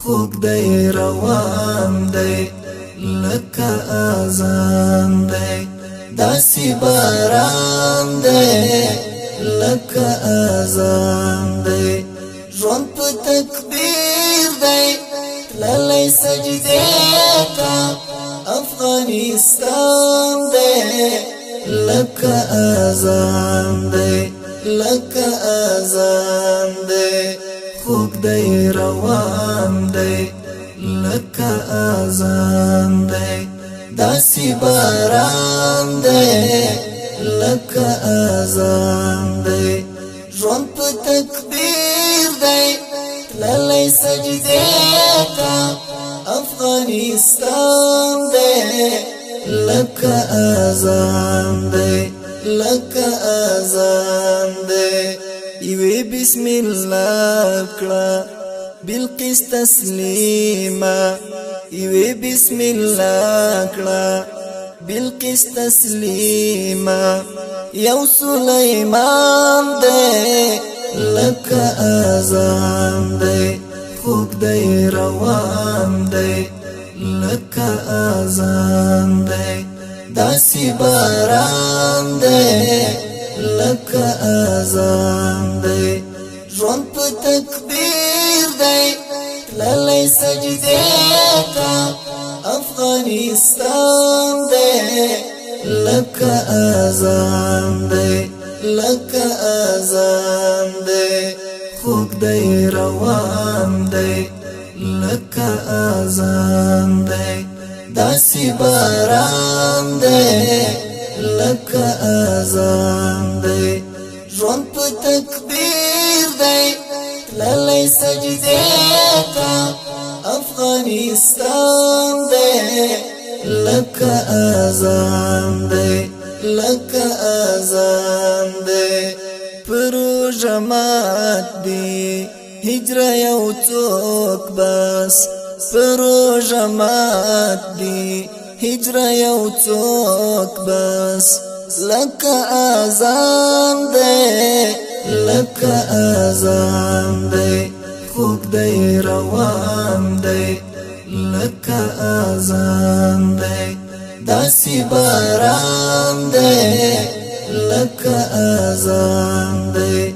خوږ دی روان دی لکه اذان دی داسې باران دی لکه اذان دی ژوند په تکبیر دی تللی سجدې ته افغانستان دی لکه اذان دی لکه اذان دی خوږ دی روان دی لکه اذان دی داسې باران دی لکه اذان دی ژوند په تکبیر دی تللی سجدې ته افغانستان دی لکه اذان دی لکه اذان دی یوې بسم الله کړه بلقیس تسلیما یوې بسم الله کړه بلقیس تسلیما یو سلیمان دی لکه اذان دی خوږ دی روان دی لکه اذان دی داسې باران دی لکه اذان دی ژوند په تکبیر دی تللی سجدې ته افغانستان دی لکه اذان دی لکه اذان دی خوږ دی روان دی لکه اذان دی داسې باران دی لکه اذان دی ژوند په تکبیر دی تللی سجدې ته افغانستان دی لکه اذان دی لکه اذان دی پروژه مات دی هجره یو څوک بس پروژه مات دی هجره یو څوک بس لکه اذان دی لکه اذان دی خوږ دی روان دی لکه اذان دی داسې باران دی لکه اذان دی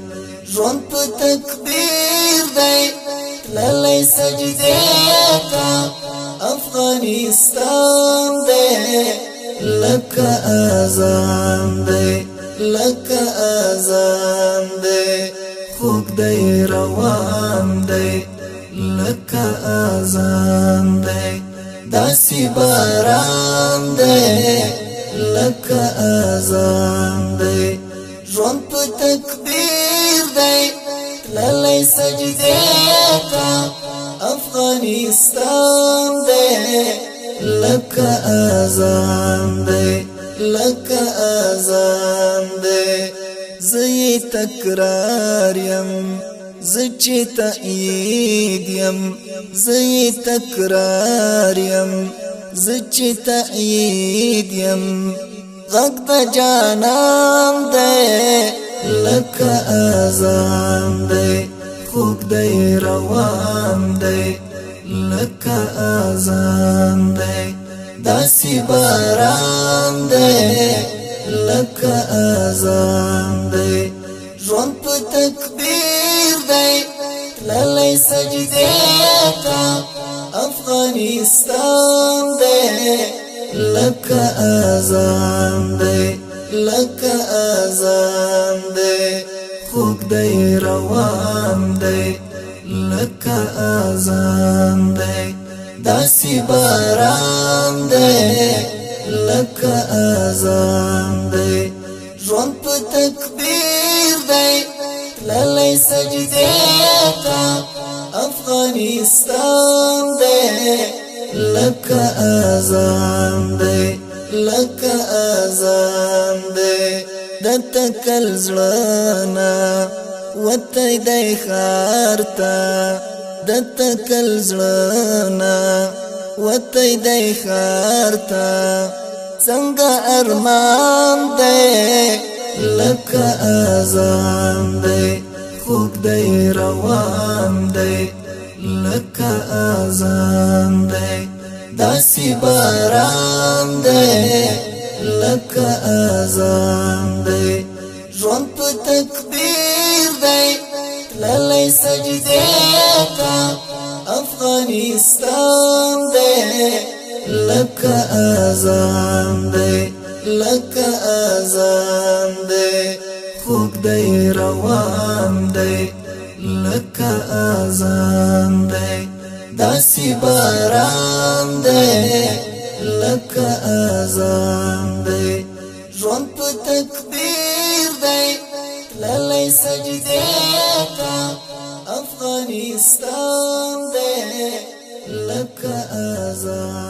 ژوند په تکبیر دی تللی سجدې ته افغانستان دی لکه اذان دی لکه اذان دی خوږ دی روان دی لکه اذان دی داسې باران دی لکه اذان دی ژوند په تکبیر دی تللی سجدې ته افغانستان دی لکه اذان دی لکه اذان دی زه یې تکرار یم زه چې تأیید یم زه یې تکرار یم زه چې تأیید یم غږ د جانان دی لکه اذان دی خوږ دی روان دی لکه اذان دی داسې باران دی لکه اذان دی ژوند په تکبیر دی تللی سجدې ته افغانستان دی لکه اذان دی لکه اذان دی خوږ دی روان دی لکه اذان دی داسې باران دی لکه اذان دی ژوند په تکبیر دی تللی سجدې ته افغانستان دی لکه اذان دی لکه اذان دی د تکل زړه نه وتی دی ښار ته د تکل زړه نه وتی دی ښار ته څنګه ارمان دی لکه اذان دی خوږ دی روان دی لکه اذان دی داسې باران دی لکه اذان دی ژوند په تکبیر دی تللی سجدې ته افغانستان دی لکه اذان دی لکه اذان دی خوږ دی روان دی لکه اذان دی داسې باران دی لکه اذان دی ژوند په تکبیر دی تللی سجدې ته افغانستان دی لکه اذان